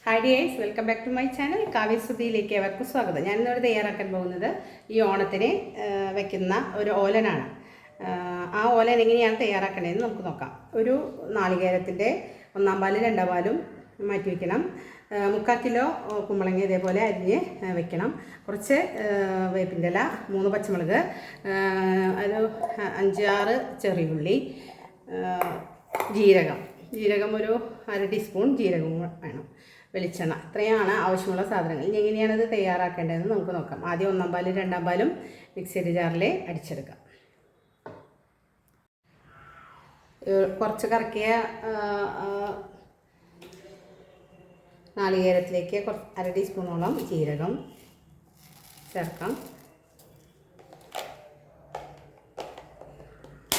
Hi dears, welcome back to my channel. കാവ്യശ്രുതിയിലേക്ക് ഏവർക്കും സ്വാഗതം. ഞാനിന്നിവിടെ തയ്യാറാക്കാൻ പോകുന്നത് ഈ ഓണത്തിന് വയ്ക്കുന്ന ഒരു ഓലനാണ്. ആ ഓലൻ എങ്ങനെയാണ് തയ്യാറാക്കണതെന്ന് നമുക്ക് നോക്കാം. ഒരു നാളികേരത്തിൻ്റെ 1/4 പാലും 2 പാലും മാറ്റി വയ്ക്കണം. 3/4 കിലോ കുമ്പളങ്ങ ഇതേപോലെ അരിഞ്ഞ് വെക്കണം. കുറച്ച് വേപ്പിൻ്റെ ഇല, 3 പച്ചമുളക്, ഒരു 5-6 ചെറിയുള്ളി, ജീരകം ഒരു 1/2 ടീസ്പൂൺ ജീരകം വേണം, വെളിച്ചെണ്ണ. ഇത്രയാണ് ആവശ്യമുള്ള സാധനങ്ങൾ. ഇനി എങ്ങനെയാണത് തയ്യാറാക്കേണ്ടതെന്ന് നമുക്ക് നോക്കാം. ആദ്യം 1/4 പാലും 2 പാലും മിക്സിയുടെ ജാറിൽ അടിച്ചെടുക്കാം. കുറച്ച് കറക്കിയ നാളികേരത്തിലേക്ക് 1/2 ടീസ്പൂണോളം ജീരകം ചേർക്കാം.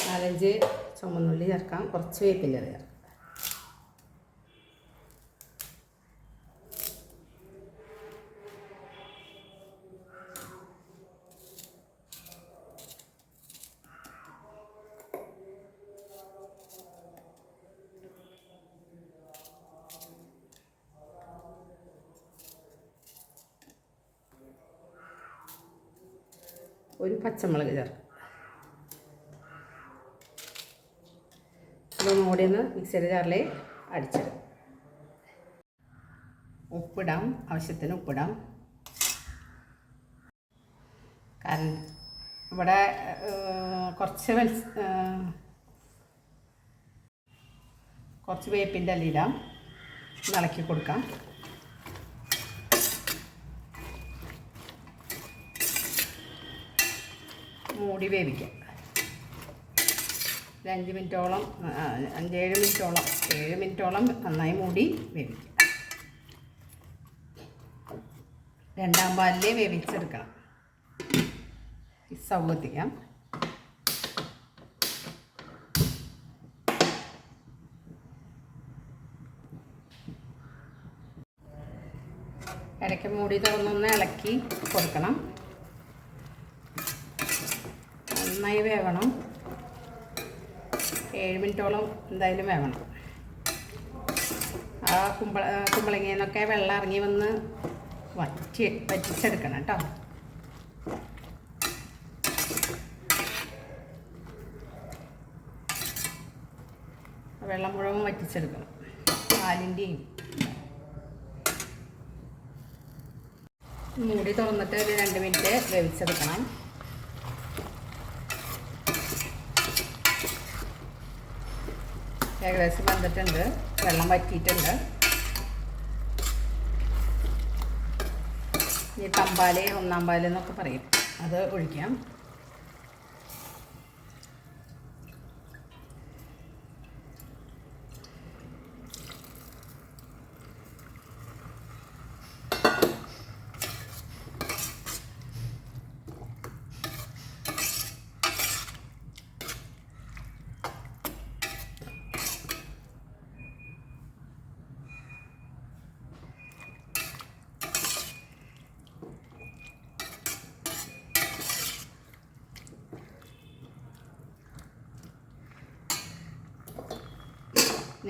4-5 ചുമന്നുള്ളി ചേർക്കാം. കുറച്ച് വേപ്പിൻ്റെ ചേർക്കാം. ഒരു പച്ചമുളക് ചേർക്കാം. അതൊന്നും കൂടി ഒന്ന് മിക്സിയുടെ ജാറിൽ അടിച്ചിടും. ഉപ്പിടാം, ആവശ്യത്തിന് ഉപ്പിടാം. കാരണം ഇവിടെ കുറച്ച് വേപ്പിൻ്റെ ഇല ഇടാം, ഇളക്കി കൊടുക്കാം. മൂടി വേവിക്കാം. 5 മിനിറ്റോളം 7 മിനിറ്റോളം നന്നായി മൂടി വേവിക്കാം. 2 പാലിൽ വേവിച്ചെടുക്കണം. സ്റ്റൗ കത്തിക്കാം. ഇടയ്ക്ക് മൂടി തുറന്നൊന്ന് ഇളക്കി കൊടുക്കണം. നന്നായി വേവണം. 7 മിനിറ്റോളം എന്തായാലും വേവണം. ആ കുമ്പളങ്ങയിൽ നിന്നൊക്കെ വെള്ളം ഇറങ്ങി വന്ന് വറ്റിച്ചെടുക്കണം കേട്ടോ. വെള്ളം മുഴുവൻ വറ്റിച്ചെടുക്കണം. പാലിൻ്റെയും. മൂടി തുറന്നിട്ട് ഒരു 2 മിനിറ്റ് വേവിച്ചെടുക്കണം. ഏകദേശം വന്നിട്ടുണ്ട്, വെള്ളം വറ്റിയിട്ടുണ്ട്. ഈ തമ്പാല് 1/4 പാല് എന്നൊക്കെ പറയും, അത് ഒഴിക്കാം.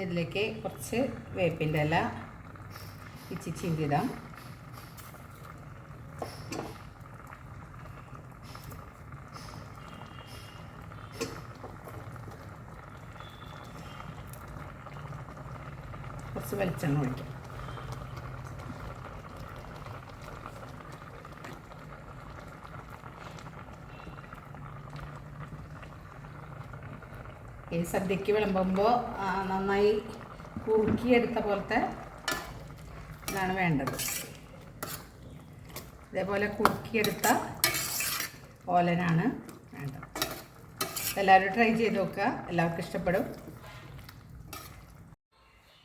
ഇതിലേക്ക് കുറച്ച് വേപ്പിൻ്റെ ഇല ചീന്തിടാം. കുറച്ച് വെളിച്ചെണ്ണ ഒഴിക്കാം. ഈ സദ്യക്ക് വിളമ്പുമ്പോൾ നന്നായി കുറുക്കിയെടുത്ത പോലത്തെ ഇതാണ് വേണ്ടത്. ഇതേപോലെ കുറുക്കിയെടുത്ത ഓലനാണ് വേണ്ടത്. എല്ലാവരും ട്രൈ ചെയ്ത് നോക്കുക, എല്ലാവർക്കും ഇഷ്ടപ്പെടും.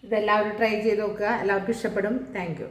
ഇതെല്ലാവരും ട്രൈ ചെയ്ത് നോക്കുക, എല്ലാവർക്കും ഇഷ്ടപ്പെടും. Thank you.